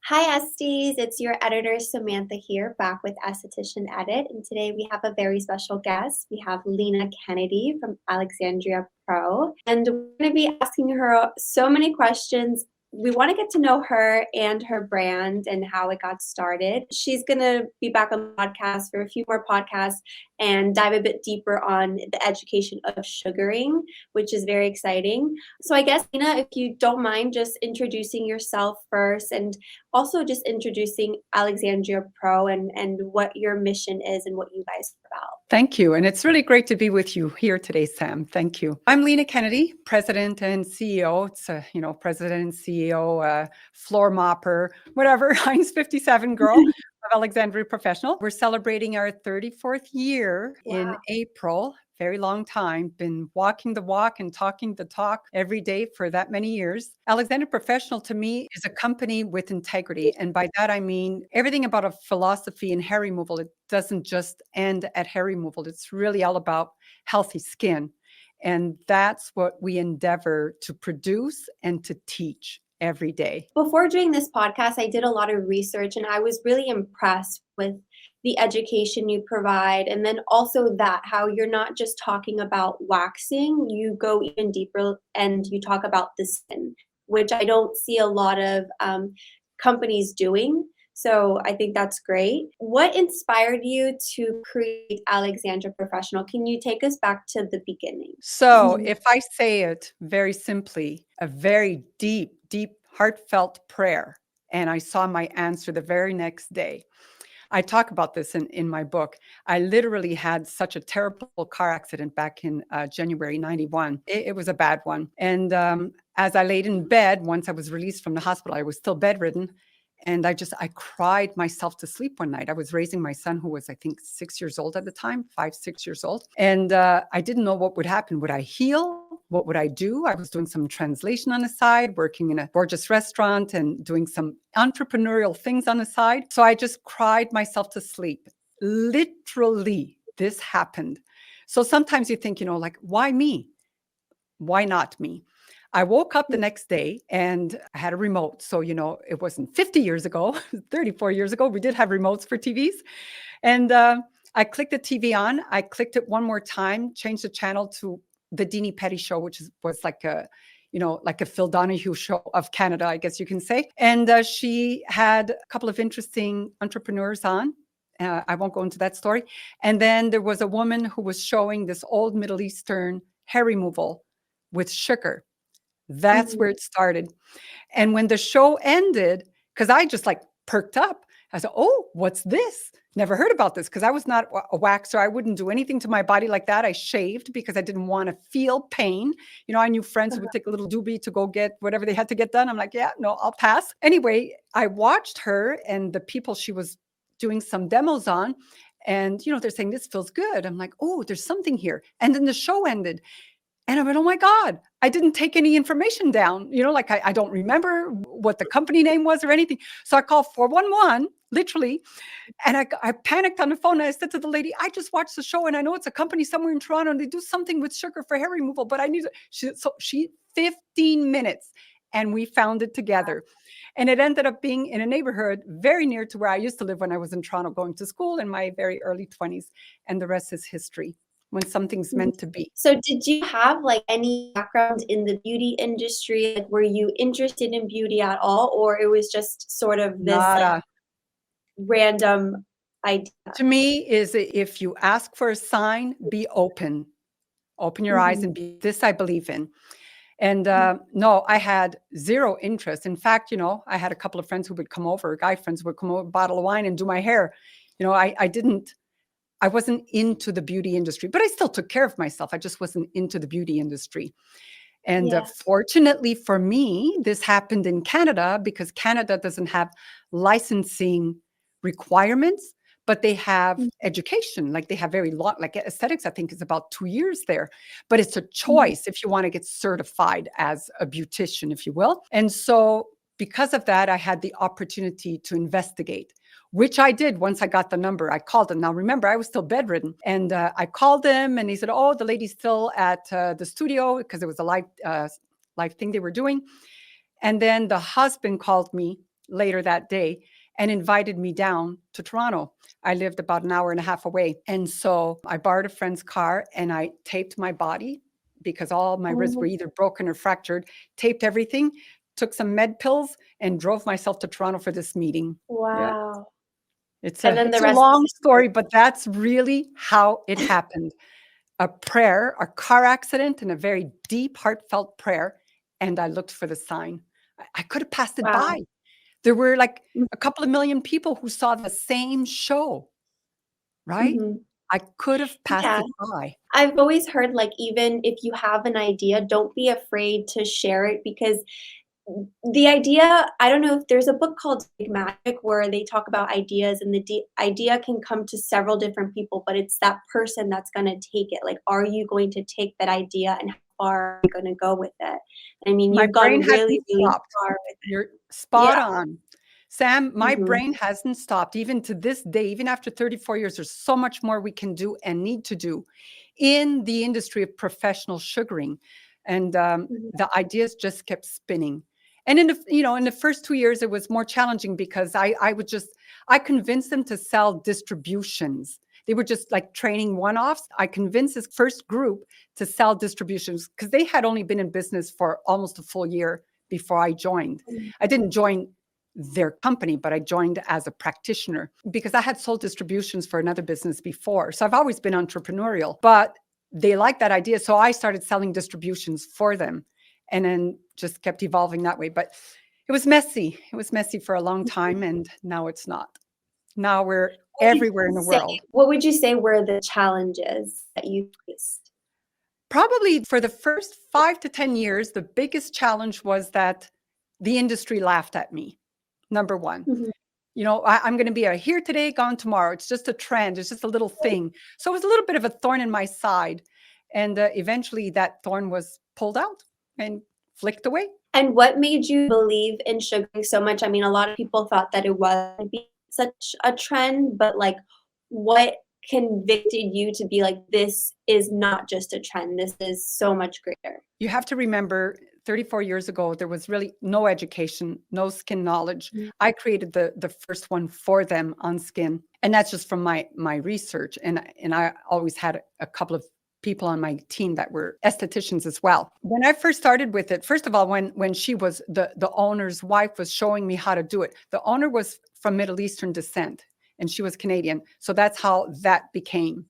Hi, Estes. It's your editor, Samantha, here, back with Esthetician Edit. And today we have a very special guest. We have Lina Kennedy from Alexandria Pro. And we're going to be asking her so many questions. We want to get to know her and her brand and how it got started. She's going to be back on the podcast for a few more podcasts and dive a bit deeper on the education of sugaring, which is very exciting. So I guess, Lina, if you don't mind just introducing yourself first and also just introducing Alexandria Pro and what your mission is and what you guys are about. Thank you. And it's really great to be with you here today, Sam. Thank you. I'm Lina Kennedy, President and CEO. It's President and CEO, floor mopper, whatever, Heinz 57 girl of Alexandria Professional. We're celebrating our 34th year in April. Very long time, been walking the walk and talking the talk every day for that many years. Alexandria Professional to me is a company with integrity. And by that, I mean everything about a philosophy in hair removal. It doesn't just end at hair removal. It's really all about healthy skin. And that's what we endeavor to produce and to teach every day. Before doing this podcast, I did a lot of research and I was really impressed with the education you provide. And then also that how you're not just talking about waxing, you go even deeper and you talk about the skin, which I don't see a lot of companies doing. So I think that's great. What inspired you to create Alexandria Professional? Can you take us back to the beginning? So if I say it very simply, a very deep, heartfelt prayer, and I saw my answer the very next day. I talk about this in my book. I literally had such a terrible car accident back in January 91. It was a bad one. And as I laid in bed, once I was released from the hospital, I was still bedridden. And I cried myself to sleep one night. I was raising my son, who was, I think, 6 years old at the time, 5, 6 years old. And I didn't know what would happen. Would I heal? What would I do? I was doing some translation on the side, working in a gorgeous restaurant and doing some entrepreneurial things on the side. So I just cried myself to sleep. Literally, this happened. So sometimes you think, like, why me? Why not me? I woke up the next day and I had a remote. So, it wasn't 50 years ago, 34 years ago. We did have remotes for TVs. And I clicked the TV on. I clicked it one more time, changed the channel to the Deanie Petty show, which was like a Phil Donahue show of Canada, I guess you can say. And she had a couple of interesting entrepreneurs on. I won't go into that story. And then there was a woman who was showing this old Middle Eastern hair removal with sugar. That's where it started. And when the show ended, because I just perked up, I said, oh, what's this? Never heard about this, because I was not a waxer. I wouldn't do anything to my body like that. I shaved because I didn't want to feel pain. I knew friends who would take a little doobie to go get whatever they had to get done. I'm like, yeah, no, I'll pass. Anyway, I watched her and the people she was doing some demos on. And, they're saying, this feels good. I'm like, oh, there's something here. And then the show ended. And I went, oh my God, I didn't take any information down. I don't remember what the company name was or anything. So I called 411, literally. And I panicked on the phone. And I said to the lady, I just watched the show and I know it's a company somewhere in Toronto and they do something with sugar for hair removal, but I need she 15 minutes and we found it together. And it ended up being in a neighborhood very near to where I used to live when I was in Toronto going to school in my very early 20s. And the rest is history. When something's meant to be. So did you have any background in the beauty industry? Were you interested in beauty at all? Or it was just sort of this random idea? To me, is if you ask for a sign, be open. Open your eyes and be, this I believe in. And no, I had zero interest. In fact, I had a couple of friends who would come over, guy friends who would come over, a bottle of wine and do my hair. I wasn't into the beauty industry, but I still took care of myself. I just wasn't into the beauty industry. And fortunately for me, this happened in Canada because Canada doesn't have licensing requirements, but they have education. They have very long, aesthetics, I think is about 2 years there, but it's a choice if you want to get certified as a beautician, if you will. And so because of that, I had the opportunity to investigate, which I did once I got the number. I called them. Now, remember, I was still bedridden. And I called them and he said, oh, the lady's still at the studio because it was a live thing they were doing. And then the husband called me later that day and invited me down to Toronto. I lived about an hour and a half away. And so I borrowed a friend's car and I taped my body because all my ribs were Oh, either broken or fractured, taped everything, took some med pills, and drove myself to Toronto for this meeting. Yeah. wow. It's And a then the it's a rest is long history. story, but that's really how it happened. A prayer, a car accident, and a very deep, heartfelt prayer, and I looked for the sign. I could have passed it Wow. by. There were like Mm, a couple of million people who saw the same show, right? mhm. I could have passed Yeah. it by. I've always heard, like, even if you have an idea, don't be afraid to share it because the idea, I don't know if there's a book called Big Magic where they talk about ideas and the idea can come to several different people, but it's that person that's going to take it. Like, are you going to take that idea and how far are you going to go with it? I mean, My you've gone brain really, hasn't really stopped. far with it. You're Yeah. spot on. Sam, my Mhm. brain hasn't stopped. Even to this day, even after 34 years, there's so much more we can do and need to do in the industry of professional sugaring. And Mhm. the ideas just kept spinning. And in the first 2 years, it was more challenging because I convinced them to sell distributions. They were just like training one-offs. I convinced this first group to sell distributions because they had only been in business for almost a full year before I joined. Mhm. I didn't join their company, but I joined as a practitioner because I had sold distributions for another business before. So I've always been entrepreneurial, but they liked that idea. So I started selling distributions for them and then just kept evolving that way. But it was messy. It was messy for a long time and now it's not. Now we're What would everywhere in you the say world. what would you say were the challenges that you faced? Probably for the first 5 to 10 years, the biggest challenge was that the industry laughed at me. Number 1. Mhm. I'm going to be a here today, gone tomorrow. It's just a trend. It's just a little thing. So it was a little bit of a thorn in my side. And eventually that thorn was pulled out and flicked away. And what made you believe in sugaring so much? I mean, a lot of people thought that it wasn't be such a trend, but, like, what convicted you to be like, "This is not just a trend, this is so much greater?" You have to remember 34 years ago, there was really no education, no skin knowledge. Mhm, I created the first one for them on skin. And that's just from my research. And I always had a couple of people on my team that were estheticians as well. When I first started with it, first of all, when she was the owner's wife was showing me how to do it, the owner was from Middle Eastern descent and she was Canadian. So that's how that became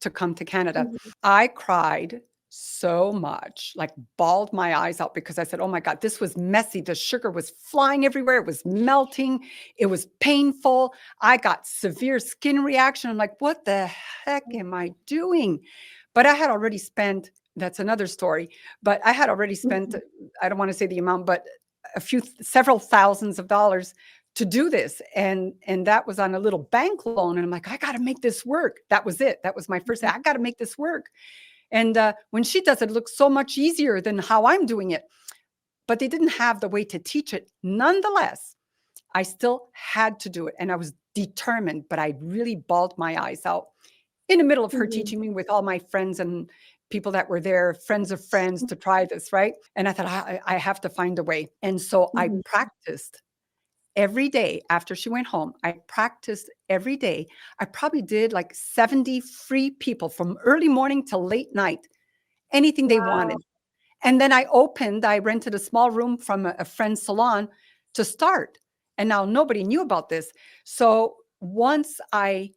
to come to Canada. mhm, I cried so much, like bawled my eyes out because I said, oh my God, this was messy. The sugar was flying everywhere. It was melting. It was painful. I got severe skin reaction. I'm like, what the heck am I doing? But I had already spent, that's another story, but I had already spent, mhm, I don't want to say the amount, but several thousands of dollars to do this, and that was on a little bank loan, and I'm like, I got to make this work. That was it. That was my first, mhm, I got to make this work. And when she does it, it looks so much easier than how I'm doing it, but they didn't have the way to teach it. Nonetheless, I still had to do it, and I was determined, but I really bawled my eyes out in the middle of her mhm, teaching me with all my friends and people that were there, friends of friends, to try this, right? And I thought, I have to find a way. And so I mhm, practiced every day after she went home. I practiced every day. I probably did like 70 free people from early morning till late night, anything they wow, wanted. And then I rented a small room from a friend's salon to start. And now nobody knew about this. So once I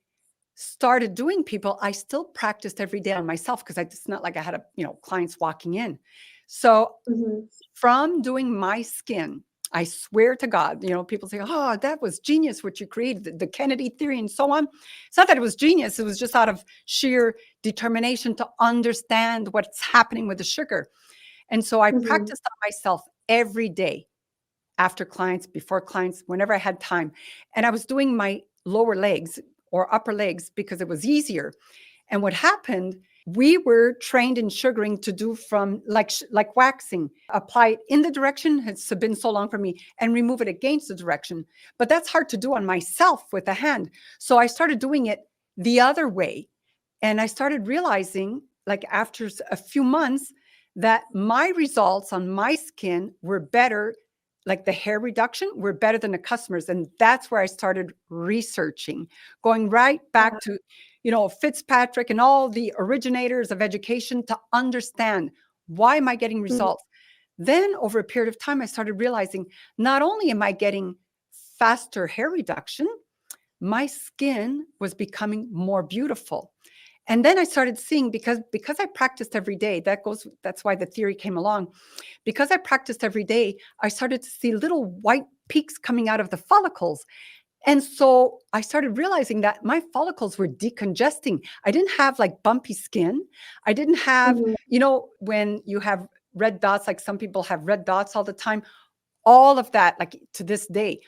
started doing people, I still practiced every day on myself because it's not like I had clients walking in. So mhm, from doing my skin, I swear to God, people say, oh, that was genius what you created, the Kennedy theory and so on. It's not that it was genius. It was just out of sheer determination to understand what's happening with the sugar. And so I mhm, practiced on myself every day after clients, before clients, whenever I had time. And I was doing my lower legs or upper legs because it was easier. And what happened, we were trained in sugaring to do from like waxing, apply it in the direction, it's been so long for me, and remove it against the direction. But that's hard to do on myself with a hand. So I started doing it the other way. And I started realizing, like after a few months, that my results on my skin were better like the hair reduction, were better than the customers. And that's where I started researching, going right back to, Fitzpatrick and all the originators of education to understand, why am I getting Mhm. results? Then over a period of time, I started realizing, not only am I getting faster hair reduction, my skin was becoming more beautiful. And then I started seeing, because I practiced every day, that's why the theory came along. Because I practiced every day, I started to see little white peaks coming out of the follicles. And so I started realizing that my follicles were decongesting. I didn't have like bumpy skin. I didn't have, Mhm. when you have red dots, like some people have red dots all the time, all of that, like to this day,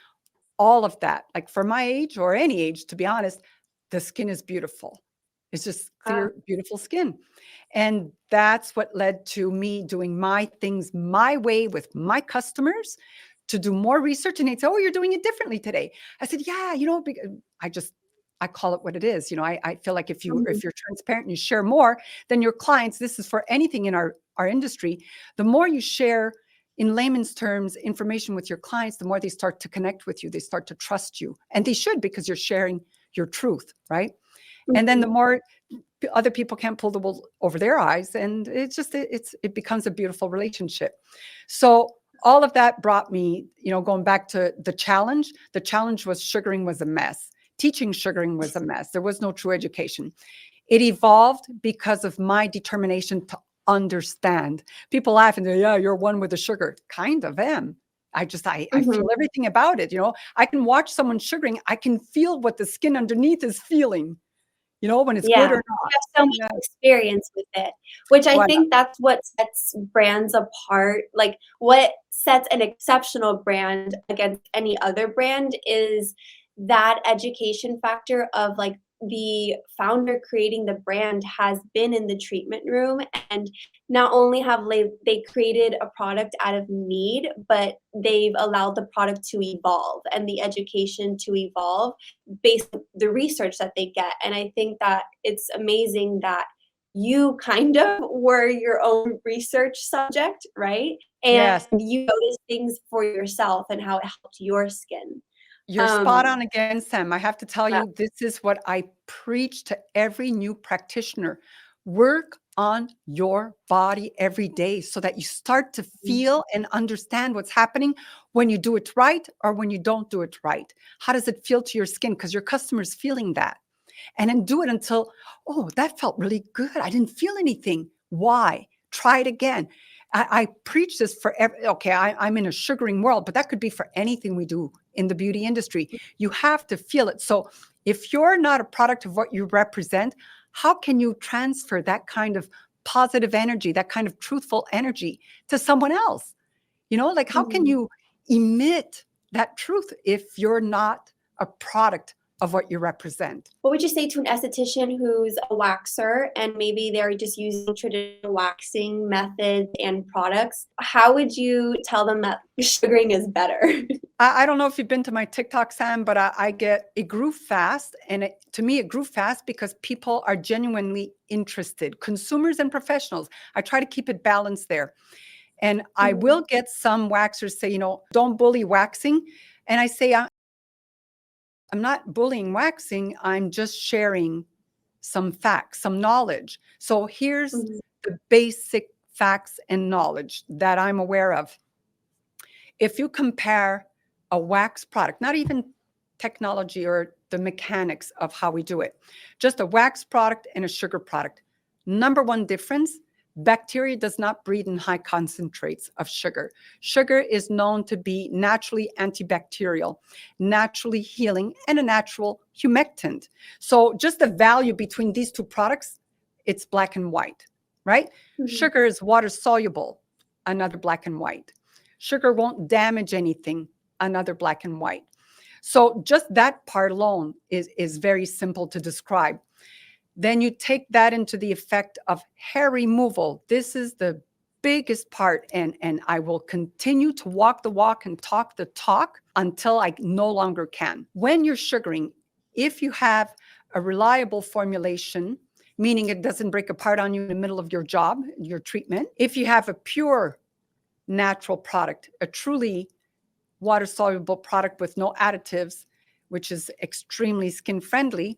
all of that, like for my age or any age, to be honest, the skin is beautiful. It's just Ah, clear, beautiful skin. And that's what led to me doing my things my way with my customers, to do more research. And they'd say, "Oh, you're doing it differently today." I said, "Yeah, I just, I call it what it is. I feel like if mhm, you're transparent and you share more, then your clients, this is for anything in our industry, the more you share in layman's terms information with your clients, the more they start to connect with you, they start to trust you. And they should, because you're sharing your truth, right? And then the mhm, more other people can't pull the wool over their eyes, and it becomes a beautiful relationship. So all of that brought me, going back to the challenge was, sugaring was a mess. Teaching sugaring was a mess. There was no true education. It evolved because of my determination to understand. People laugh and say, "Yeah, you're one with the sugar." Kind of am. I mhm. feel everything about it. I can watch someone sugaring. I can feel what the skin underneath is feeling, when it's good Yeah, or you not. have so much Yeah. experience with it, which I Well, think that's what sets brands apart. Like, what sets an exceptional brand against any other brand is that education factor of, like, the founder creating the brand has been in the treatment room, and not only have they created a product out of need, but they've allowed the product to evolve and the education to evolve based on the research that they get. And I think that it's amazing that you kind of were your own research subject, right? And yes. you noticed things for yourself and how it helped your skin. You're spot Um, on again, Sam. I have to tell yeah. you, this is what I preach to every new practitioner. Work on your body every day so that you start to feel and understand what's happening when you do it right or when you don't do it right. How does it feel to your skin? Because your customer's feeling that. And then do it until, "Oh, that felt really good. I didn't feel anything. Why? Try it again." I preach this for okay, I'm in a sugaring world, but that could be for anything we do in the beauty industry. You have to feel it. So if you're not a product of what you represent, how can you transfer that kind of positive energy, that kind of truthful energy to someone else? Like, how can Mhm. you emit that truth if you're not a product of what you represent? What would you say to an esthetician who's a waxer and maybe they're just using traditional waxing methods and products? How would you tell them that sugaring is better? I don't know if you've been to my TikTok, Sam, but it grew fast. And to me, it grew fast because people are genuinely interested, consumers and professionals. I try to keep it balanced there. And I Mhm, will get some waxers say, "Don't bully waxing." And I say, I'm not bullying waxing. I'm just sharing some facts, some knowledge. So here's mhm, the basic facts and knowledge that I'm aware of. If you compare a wax product, not even technology or the mechanics of how we do it, just a wax product and a sugar product, number one difference: bacteria does not breed in high concentrates of sugar. Sugar is known to be naturally antibacterial, naturally healing, and a natural humectant. So just the value between these two products, it's black and white, right? mhm, Sugar is water soluble, another black and white. Sugar won't damage anything, another black and white. So just that part alone is very simple to describe. Then you take that into the effect of hair removal. This is the biggest part, and I will continue to walk the walk and talk the talk until I no longer can. When you're sugaring, if you have a reliable formulation, meaning it doesn't break apart on you in the middle of your job, your treatment, if you have a pure natural product, a truly water-soluble product with no additives, which is extremely skin-friendly,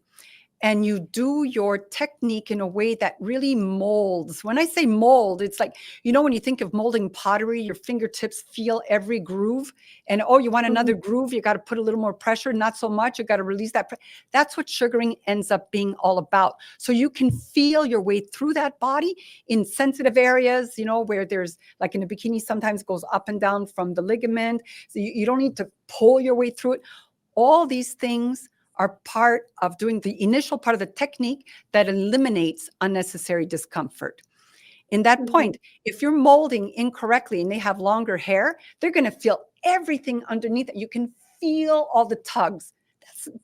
and you do your technique in a way that really molds. When I say mold, it's like, when you think of molding pottery, your fingertips feel every groove. And you want another groove, you got to put a little more pressure, not so much, you got to release that. That's what sugaring ends up being all about. So you can feel your way through that body in sensitive areas, where there's, like in a bikini, sometimes goes up and down from the ligament. So you don't need to pull your way through it. All these things are part of doing the initial part of the technique that eliminates unnecessary discomfort. In that point, if you're molding incorrectly and they have longer hair, they're going to feel everything underneath it. You can feel all the tugs.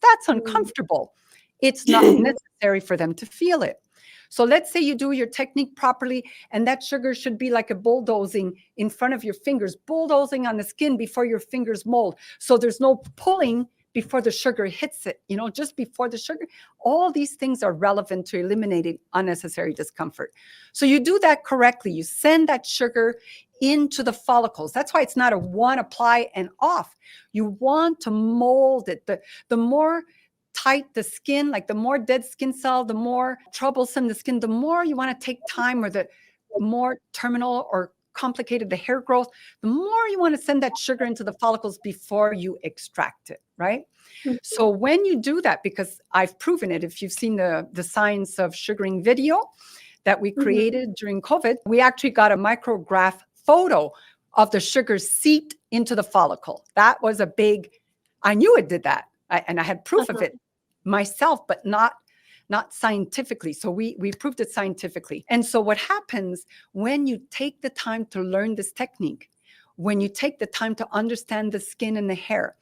That's uncomfortable. It's not necessary for them to feel it. So let's say you do your technique properly, and that sugar should be like a bulldozing in front of your fingers, bulldozing on the skin before your fingers mold. So there's no pulling before the sugar hits it, just before the sugar. All these things are relevant to eliminating unnecessary discomfort. So you do that correctly. You send that sugar into the follicles. That's why it's not a one apply and off. You want to mold it. The more tight the skin, like the more dead skin cell, the more troublesome the skin, the more you want to take time, or the more terminal or complicated the hair growth, the more you want to send that sugar into the follicles before you extract it, right? So when you do that, because I've proven it, if you've seen the science of sugaring video that we created during COVID, we actually got a micrograph photo of the sugar seeped into the follicle. That was a big, I knew it did that. And I had proof of it myself, but not scientifically. So we proved it scientifically. And so what happens when you take the time to learn this technique, when you take the time to understand the skin and the hair,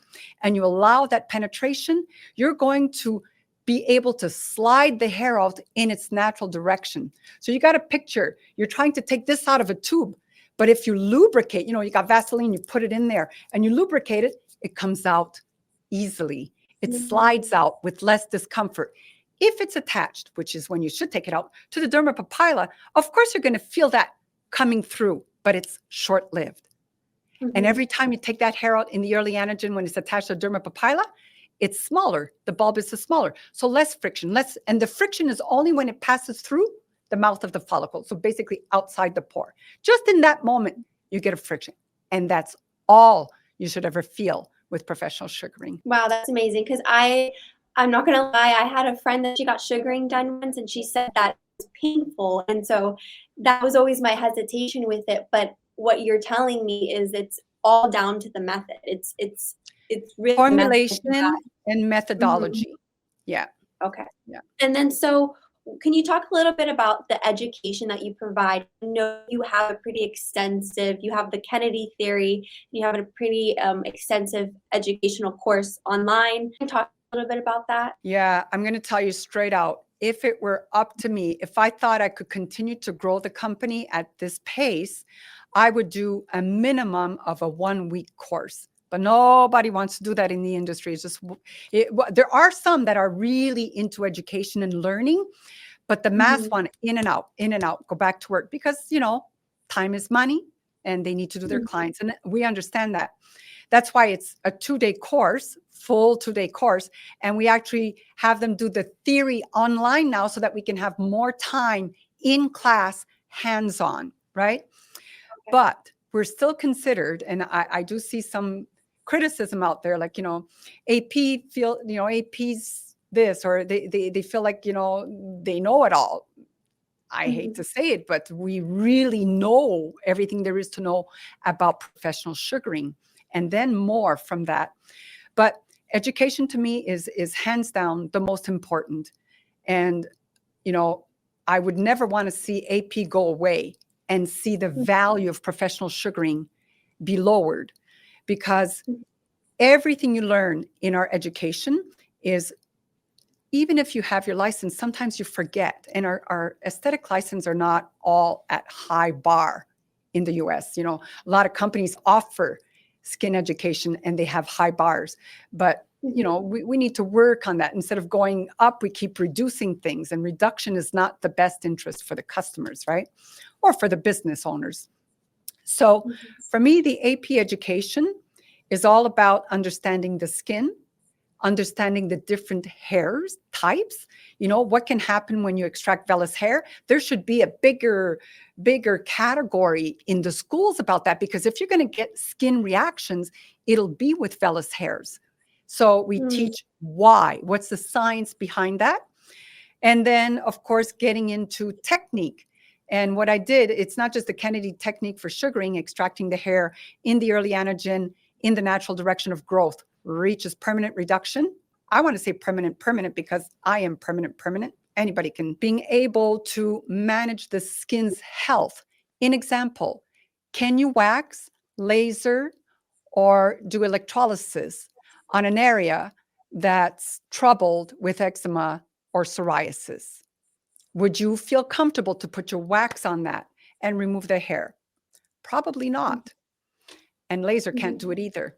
and you allow that penetration, you're going to be able to slide the hair out in its natural direction. So you got to picture, you're trying to take this out of a tube, but if you lubricate, you got Vaseline, you put it in there and you lubricate it, it comes out easily. It slides out with less discomfort. If it's attached, which is when you should take it out, to the derma papilla, of course you're going to feel that coming through, but it's short-lived. And every time you take that hair out in the early anagen, when it's attached to the derma papilla, it's smaller. The bulbus is smaller. So less friction, and the friction is only when it passes through the mouth of the follicle. So basically outside the pore. Just in that moment, you get a friction. And that's all you should ever feel with professional sugaring. Wow, that's amazing. Because I'm not going to lie, I had a friend that she got sugaring done once, and she said that it was painful. And so that was always my hesitation with it. But what you're telling me is it's all down to the method. It's really formulation and methodology. Yeah. Okay. Yeah. And then so can you talk a little bit about the education that you provide? I know you have a pretty extensive, you have the Kennedy theory, you have a pretty extensive educational course online. Can you talk a little bit about that? Yeah, I'm going to tell you straight out. If it were up to me, if I thought I could continue to grow the company at this pace, I would do a minimum of a 1-week course. But nobody wants to do that in the industry. It's just, there are some that are really into education and learning, but the mass want in and out, go back to work because, time is money and they need to do their clients. And we understand that. That's why it's a 2-day course, full 2-day course. And we actually have them do the theory online now so that we can have more time in class, hands-on, right? Okay. But we're still considered, and I do see some criticism out there, like, AP feel, AP's this, or they feel like, they know it all. I hate to say it, but we really know everything there is to know about professional sugaring, and then more from that. But education to me is hands down the most important. And, I would never want to see AP go away and see the value of professional sugaring be lowered, because everything you learn in our education is, even if you have your license, sometimes you forget. And our aesthetic license are not all at high bar in the US. A lot of companies offer skin education and they have high bars, but we need to work on that. Instead of going up, we keep reducing things, and reduction is not the best interest for the customers, right? Or for the business owners. So for me, the AP education is all about understanding the skin, understanding the different hairs types. What can happen when you extract vellus hair. There should be a bigger category in the schools about that, because if you're going to get skin reactions, it'll be with vellus hairs. So we teach why, what's the science behind that. And then, of course, getting into technique. And what I did, it's not just the Kennedy technique for sugaring, extracting the hair in the early anagen, in the natural direction of growth, reaches permanent reduction. I want to say permanent because I am permanent. Anybody can. Being able to manage the skin's health. In example, can you wax, laser, or do electrolysis on an area that's troubled with eczema or psoriasis? Would you feel comfortable to put your wax on that and remove the hair? Probably not. And laser can't do it either,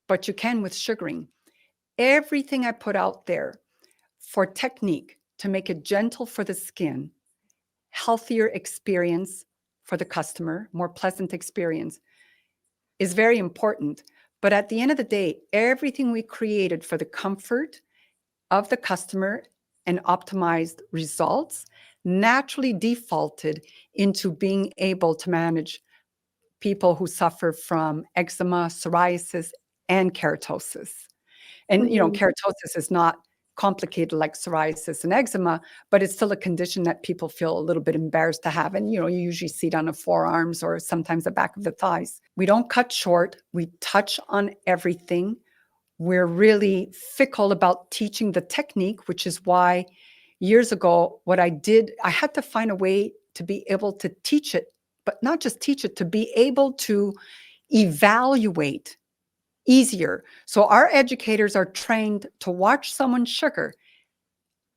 but you can with sugaring. Everything I put out there for technique to make it gentle for the skin, healthier experience for the customer, more pleasant experience, is very important. But at the end of the day, everything we created for the comfort of the customer and optimized results naturally defaulted into being able to manage people who suffer from eczema, psoriasis, and keratosis. And, keratosis is not complicated like psoriasis and eczema, but it's still a condition that people feel a little bit embarrassed to have. And, you usually see it on the forearms or sometimes the back of the thighs. We don't cut short. We touch on everything. We're really fickle about teaching the technique, which is why years ago, what I did, I had to find a way to be able to teach it, but not just teach it, to be able to evaluate easier. So our educators are trained to watch someone sugar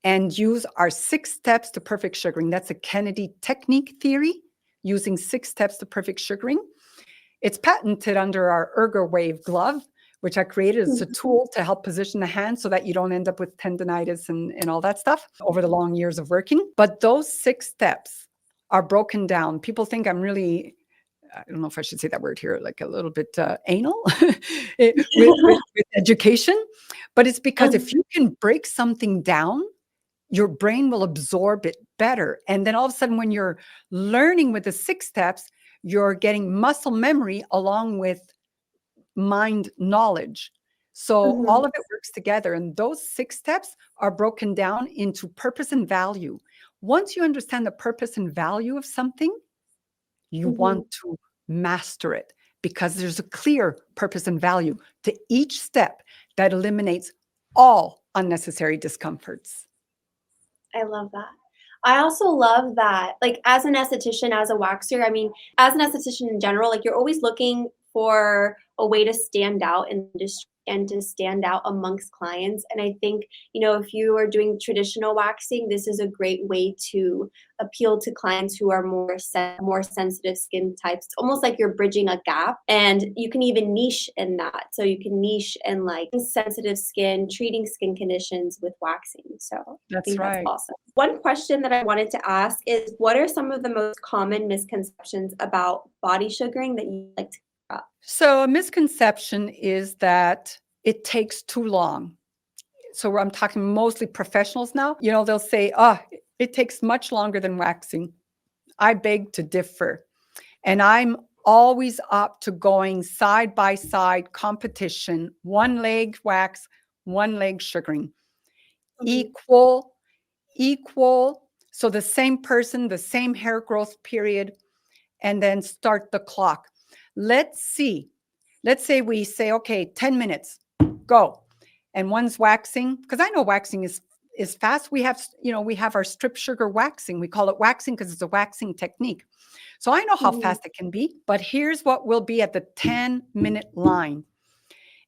and use our 6 steps to perfect sugaring. That's a Kennedy technique theory, using 6 steps to perfect sugaring. It's patented under our ErgoWave glove, which I created as a tool to help position the hand so that you don't end up with tendonitis and all that stuff over the long years of working. But those 6 steps are broken down. People think I'm really, I don't know if I should say that word here, like a little bit anal with education. But it's because if you can break something down, your brain will absorb it better. And then all of a sudden, when you're learning with the 6 steps, you're getting muscle memory along with mind knowledge. So all of it works together. And those 6 steps are broken down into purpose and value. Once you understand the purpose and value of something, you want to master it, because there's a clear purpose and value to each step that eliminates all unnecessary discomforts. I love that. I also love that, like, as an esthetician, as a waxer, I mean, as an esthetician in general, like, you're always looking for a way to stand out in the industry and to stand out amongst clients. And I think, if you are doing traditional waxing, this is a great way to appeal to clients who are more sensitive skin types. It's almost like you're bridging a gap, and you can even niche in that. So you can niche in like sensitive skin, treating skin conditions with waxing. So I think that's awesome. One question that I wanted to ask is, what are some of the most common misconceptions about body sugaring that you like to cover up? So a misconception is that it takes too long. So I'm talking mostly professionals now. They'll say, it takes much longer than waxing. I beg to differ. And I'm always up to going side by side competition, one leg wax, one leg sugaring. Equal. So the same person, the same hair growth period, and then start the clock. Let's see. Let's say we say, okay, 10 minutes, go. And one's waxing, because I know waxing is fast. We have our strip sugar waxing. We call it waxing because it's a waxing technique. So I know how fast it can be, but here's what will be at the 10-minute line.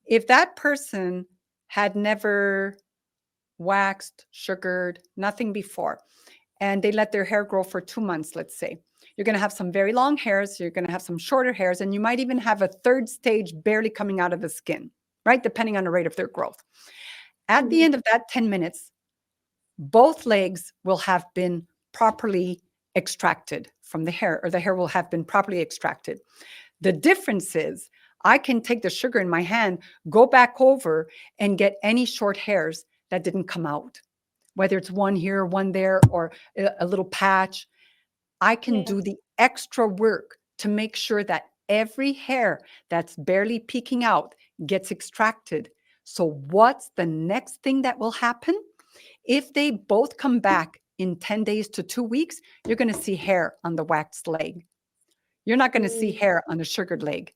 If that person had never waxed, sugared, nothing before, and they let their hair grow for 2 months, let's say, you're going to have some very long hairs, you're going to have some shorter hairs, and you might even have a 3rd stage barely coming out of the skin, right? Depending on the rate of their growth. At the end of that 10 minutes, both legs will have been properly extracted from the hair, or the hair will have been properly extracted. The difference is I can take the sugar in my hand, go back over and get any short hairs that didn't come out, whether it's one here, one there, or a little patch. I can Yeah. do the extra work to make sure that every hair that's barely peeking out gets extracted. So, what's the next thing that will happen? If they both come back in 10 days to 2 weeks, you're going to see hair on the waxed leg. You're not going to see Mm, hair on the sugared leg.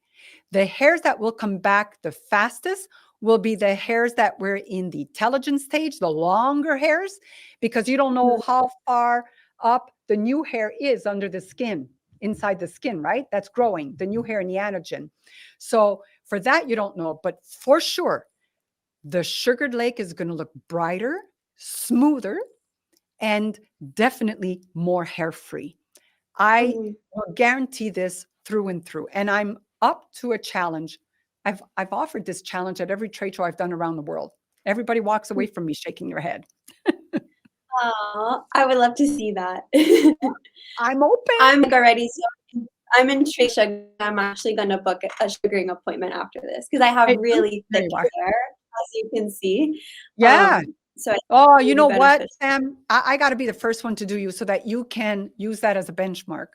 The hairs that will come back the fastest will be the hairs that were in the telogen stage, the longer hairs, because you don't know mhm, how far up the new hair is under the skin, inside the skin, right? That's growing, the new hair in the anagen. So for that, you don't know. But for sure, the sugared leg is going to look brighter, smoother, and definitely more hair free. I mhm. will guarantee this through and through. And I'm up to a challenge. I've offered this challenge at every trade show I've done around the world. Everybody walks away from me shaking their head. Aw, I would love to see that. I'm open. I'm like already so I'm intrigued. I'm actually gonna book a sugaring appointment after this because I have Hey, do. really There thick you are. hair, as you can see. Yeah. So I think Oh, it you would be know what, beneficial. Sam? I got to be the first one to do you so that you can use that as a benchmark.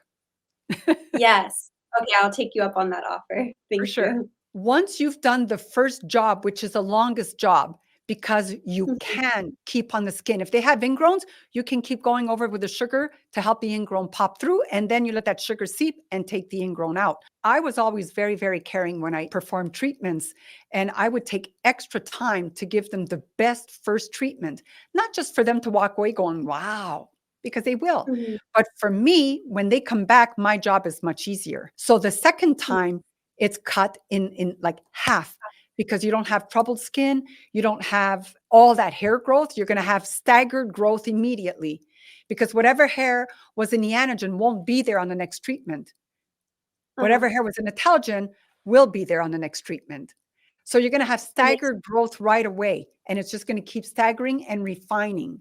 Yes. Okay, I'll take you up on that offer. For Thank sure. you. Once you've done the first job, which is the longest job, because you Mhm, can keep on the skin. If they have ingrowns, you can keep going over with the sugar to help the ingrown pop through, and then you let that sugar seep and take the ingrown out. I was always very, very caring when I performed treatments, and I would take extra time to give them the best first treatment, not just for them to walk away going, wow, because they will. mhm, But for me, when they come back, my job is much easier. So the second mhm. time, it's cut in like half because you don't have troubled skin, you don't have all that hair growth, you're going to have staggered growth immediately because whatever hair was in the anagen won't be there on the next treatment. Uh-huh. Whatever hair was in the telogen will be there on the next treatment. So you're going to have That makes staggered growth right away, and it's just going to keep staggering and refining.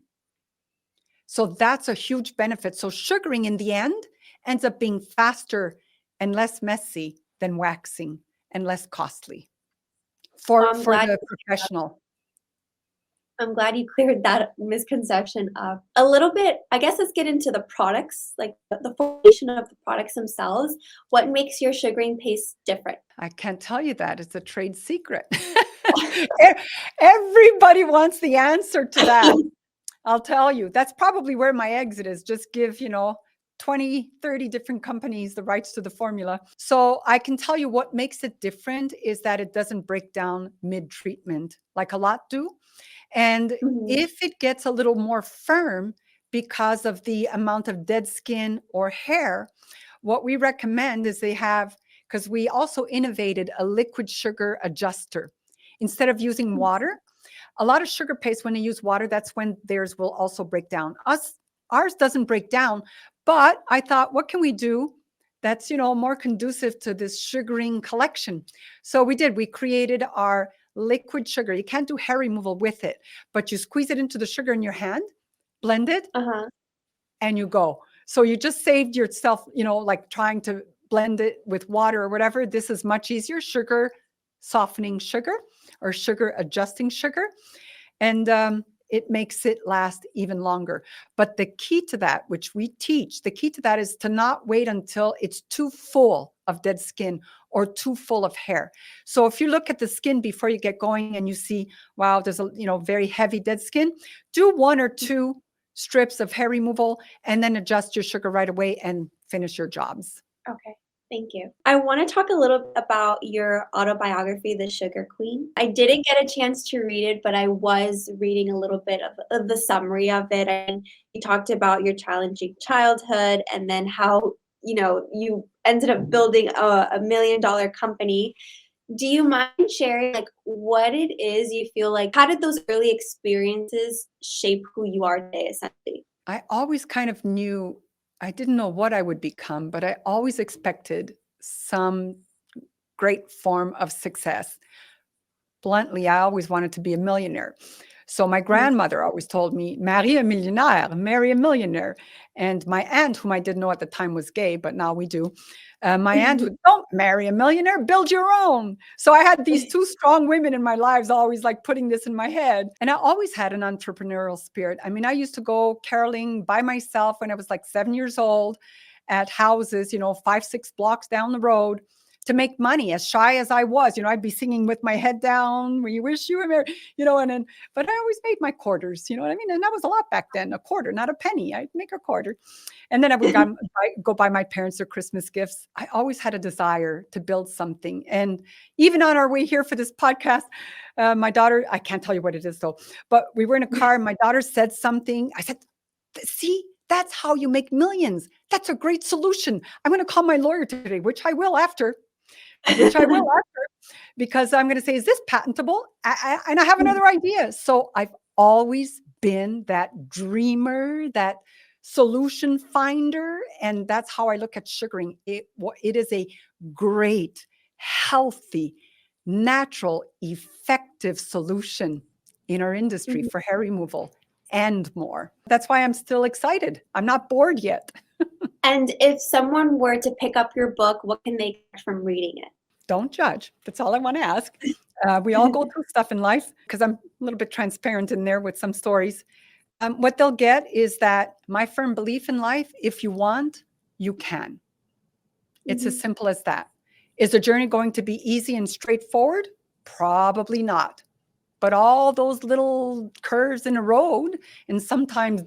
So that's a huge benefit. So sugaring in the end ends up being faster and less messy than waxing and less costly well, for the professional. I'm glad you cleared that misconception up. A little bit, I guess let's get into the products, like the formulation of the products themselves. What makes your sugaring paste different? I can't tell you that. It's a trade secret. Everybody wants the answer to that. I'll tell you. That's probably where my exit is. Just give, 20, 30 different companies the rights to the formula. So I can tell you what makes it different is that it doesn't break down mid-treatment like a lot do. And Mhm, if it gets a little more firm because of the amount of dead skin or hair, what we recommend is they have, because we also innovated a liquid sugar adjuster. Instead of using mhm, water, a lot of sugar paste, when they use water, that's when theirs will also break down. Ours doesn't break down, but I thought, what can we do that's more conducive to this sugaring collection? So we created our liquid sugar. You can't do hair removal with it, but you squeeze it into the sugar in your hand, blend it, uh-huh. and you go. So you just saved yourself, like trying to blend it with water or whatever. This is much easier. Sugar softening sugar or sugar adjusting sugar. And it makes it last even longer. But the key to that, which we teach, the key to that is to not wait until it's too full of dead skin or too full of hair. So if you look at the skin before you get going and you see, wow, there's a very heavy dead skin, do one or two strips of hair removal and then adjust your sugar right away and finish your jobs. Okay, thank you. I want to talk a little bit about your autobiography, The Sugar Queen. I didn't get a chance to read it, but I was reading a little bit of the summary of it. And you talked about your challenging childhood and then how, you ended up building a $1 million company. Do you mind sharing like what it is you feel like? How did those early experiences shape who you are today, essentially? I always kind of knew, I didn't know what I would become, but I always expected some great form of success. Bluntly, I always wanted to be a millionaire. So my grandmother always told me, marry a millionaire, marry a millionaire. And my aunt, whom I didn't know at the time was gay, but now we do, my aunt would, don't marry a millionaire, build your own. So I had these two strong women in my lives always like putting this in my head. And I always had an entrepreneurial spirit. I mean, I used to go caroling by myself when I was like 7 years old at houses, 5, 6 blocks down the road to make money. As shy as I was, I'd be singing with my head down, we wish you were married, and then, but I always made my quarters, you know what I mean? And that was a lot back then, a quarter, not a penny. I'd make a quarter. And then I would go buy my parents their Christmas gifts. I always had a desire to build something. And even on our way here for this podcast, my daughter, I can't tell you what it is though, but we were in a car and my daughter said something. I said, see, that's how you make millions. That's a great solution. I'm going to call my lawyer today, which I will after, because I'm going to say, is this patentable? And I have another idea. So I've always been that dreamer, that solution finder. And that's how I look at sugaring. It is a great, healthy, natural, effective solution in our industry for hair removal and more. That's why I'm still excited. I'm not bored yet. And if someone were to pick up your book, what can they get from reading it? Don't judge. That's all I want to ask. We all go through stuff in life because I'm a little bit transparent in there with some stories. What they'll get is that my firm belief in life, if you want, you can. It's as simple as that. Is the journey going to be easy and straightforward? Probably not. But all those little curves in a road, and sometimes,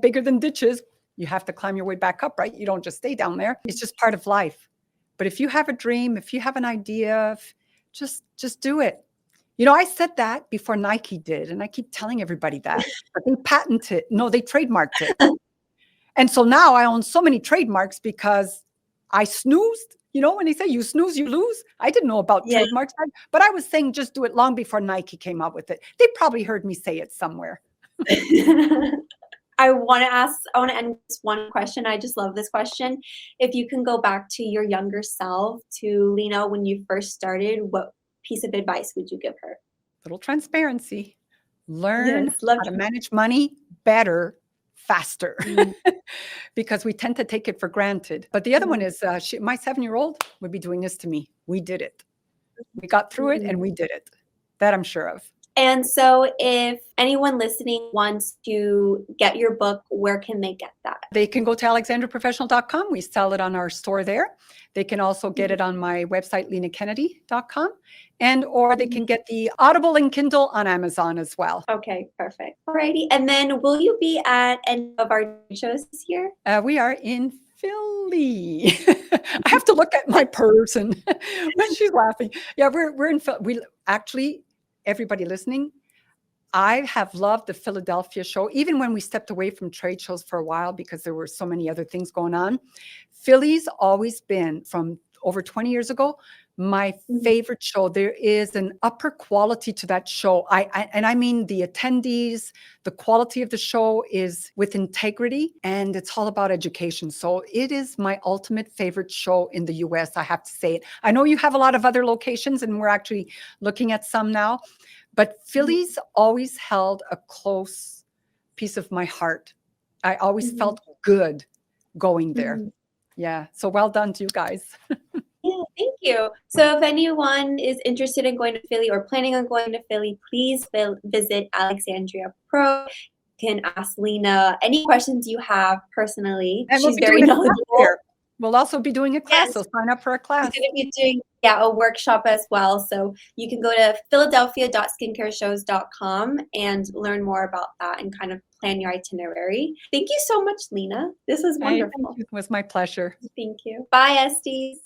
bigger than ditches, you have to climb your way back up, right? You don't just stay down there. It's just part of life. But if you have a dream, if you have an idea, just do it. I said that before Nike did, and I keep telling everybody that, but they patented it. No, they trademarked it. And so now I own so many trademarks because I snoozed. When they say you snooze, you lose. I didn't know about trademarks, but I was saying just do it long before Nike came out with it. They probably heard me say it somewhere. I want to end with one question. I just love this question. If you can go back to your younger self, to Lina, when you first started, what piece of advice would you give her? Little transparency. Learn how to manage money better, faster, because we tend to take it for granted. But the other one is my 7-year-old would be doing this to me. We did it. We got through it and we did it. That I'm sure of. And so if anyone listening wants to get your book, where can they get that? They can go to alexandriaprofessional.com. We sell it on our store there. They can also get it on my website, linakennedy.com. Or they can get the Audible and Kindle on Amazon as well. Okay, perfect. Alrighty. And then will you be at any of our shows this year? We are in Philly. I have to look at my person when she's laughing. Yeah, we're in Philly. We actually, everybody listening, I have loved the Philadelphia show, even when we stepped away from trade shows for a while because there were so many other things going on. Philly's always been, from over 20 years ago, my favorite show. There is an upper quality to that show. I mean the attendees, the quality of the show is with integrity, and it's all about education. So it is my ultimate favorite show in the US, I have to say it. I know you have a lot of other locations, and we're actually looking at some now, but Philly's always held a close piece of my heart. I always felt good going there. Yeah. So well done to you guys. Yeah, thank you. So if anyone is interested in going to Philly or planning on going to Philly, please visit Alexandria Pro. You can ask Lina any questions you have personally. And she's very knowledgeable. We'll also be doing a class, so sign up for a class. We're going to be doing a workshop as well. So you can go to philadelphia.skincareshows.com and learn more about that and kind of plan your itinerary. Thank you so much, Lina. This was wonderful. It was my pleasure. Thank you. Bye, Estes.